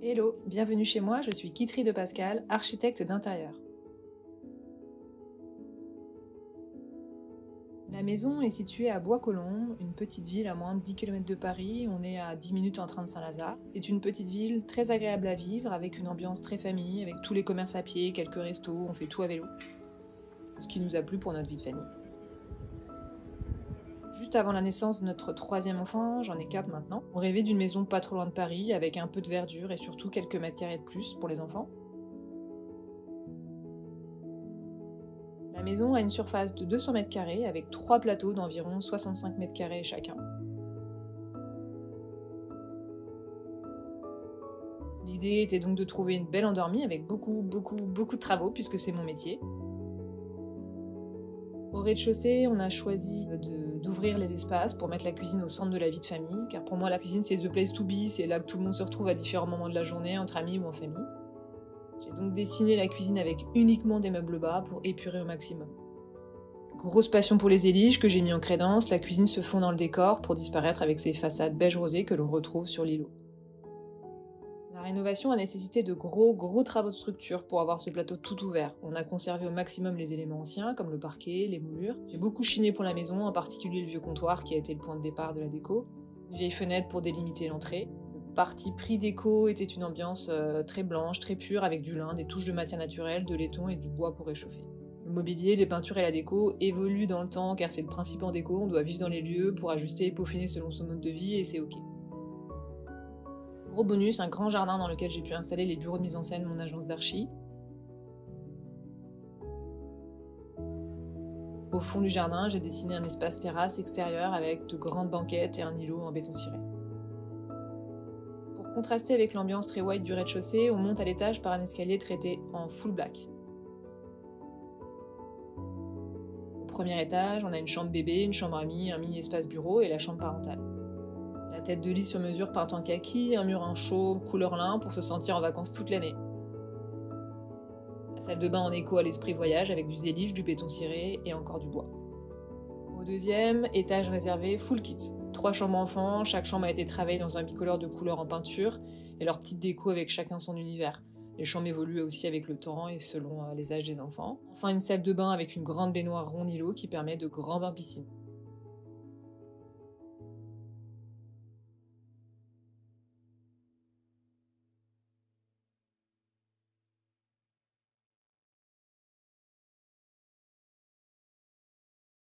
Hello, bienvenue chez moi, je suis Kitry de Pascal, architecte d'intérieur. La maison est située à Bois-Colombes, une petite ville à moins de 10 km de Paris, on est à 10 minutes en train de Saint-Lazare. C'est une petite ville très agréable à vivre, avec une ambiance très famille, avec tous les commerces à pied, quelques restos, on fait tout à vélo. C'est ce qui nous a plu pour notre vie de famille. Juste avant la naissance de notre troisième enfant, j'en ai 4 maintenant, on rêvait d'une maison pas trop loin de Paris, avec un peu de verdure et surtout quelques mètres carrés de plus pour les enfants. La maison a une surface de 200 mètres carrés avec 3 plateaux d'environ 65 mètres carrés chacun. L'idée était donc de trouver une belle endormie avec beaucoup de travaux puisque c'est mon métier. Au rez-de-chaussée, on a choisi d'ouvrir les espaces pour mettre la cuisine au centre de la vie de famille, car pour moi la cuisine c'est the place to be, c'est là que tout le monde se retrouve à différents moments de la journée, entre amis ou en famille. J'ai donc dessiné la cuisine avec uniquement des meubles bas pour épurer au maximum. Grosse passion pour les éliges que j'ai mis en crédence, la cuisine se fond dans le décor pour disparaître avec ses façades beige rosé que l'on retrouve sur l'îlot. La rénovation a nécessité de gros travaux de structure pour avoir ce plateau tout ouvert. On a conservé au maximum les éléments anciens, comme le parquet, les moulures. J'ai beaucoup chiné pour la maison, en particulier le vieux comptoir qui a été le point de départ de la déco. Une vieille fenêtre pour délimiter l'entrée. Le parti prix déco était une ambiance très blanche, très pure, avec du lin, des touches de matière naturelle, de laiton et du bois pour réchauffer. Le mobilier, les peintures et la déco évoluent dans le temps car c'est le principe en déco, on doit vivre dans les lieux pour ajuster et peaufiner selon son mode de vie et c'est ok. Gros bonus, un grand jardin dans lequel j'ai pu installer les bureaux de mise en scène de mon agence d'archi. Au fond du jardin, j'ai dessiné un espace terrasse extérieur avec de grandes banquettes et un îlot en béton ciré. Pour contraster avec l'ambiance très white du rez-de-chaussée, on monte à l'étage par un escalier traité en full black. Au premier étage, on a une chambre bébé, une chambre amie, un mini espace bureau et la chambre parentale. La tête de lit sur mesure peinte en kaki, un mur en chaume, couleur lin pour se sentir en vacances toute l'année. La salle de bain en écho à l'esprit voyage avec du délige, du béton ciré et encore du bois. Au deuxième, étage réservé, full kit. 3 chambres enfants, chaque chambre a été travaillée dans un bicolore de couleurs en peinture et leur petite déco avec chacun son univers. Les chambres évoluent aussi avec le temps et selon les âges des enfants. Enfin, une salle de bain avec une grande baignoire rond îlot qui permet de grands bains piscines.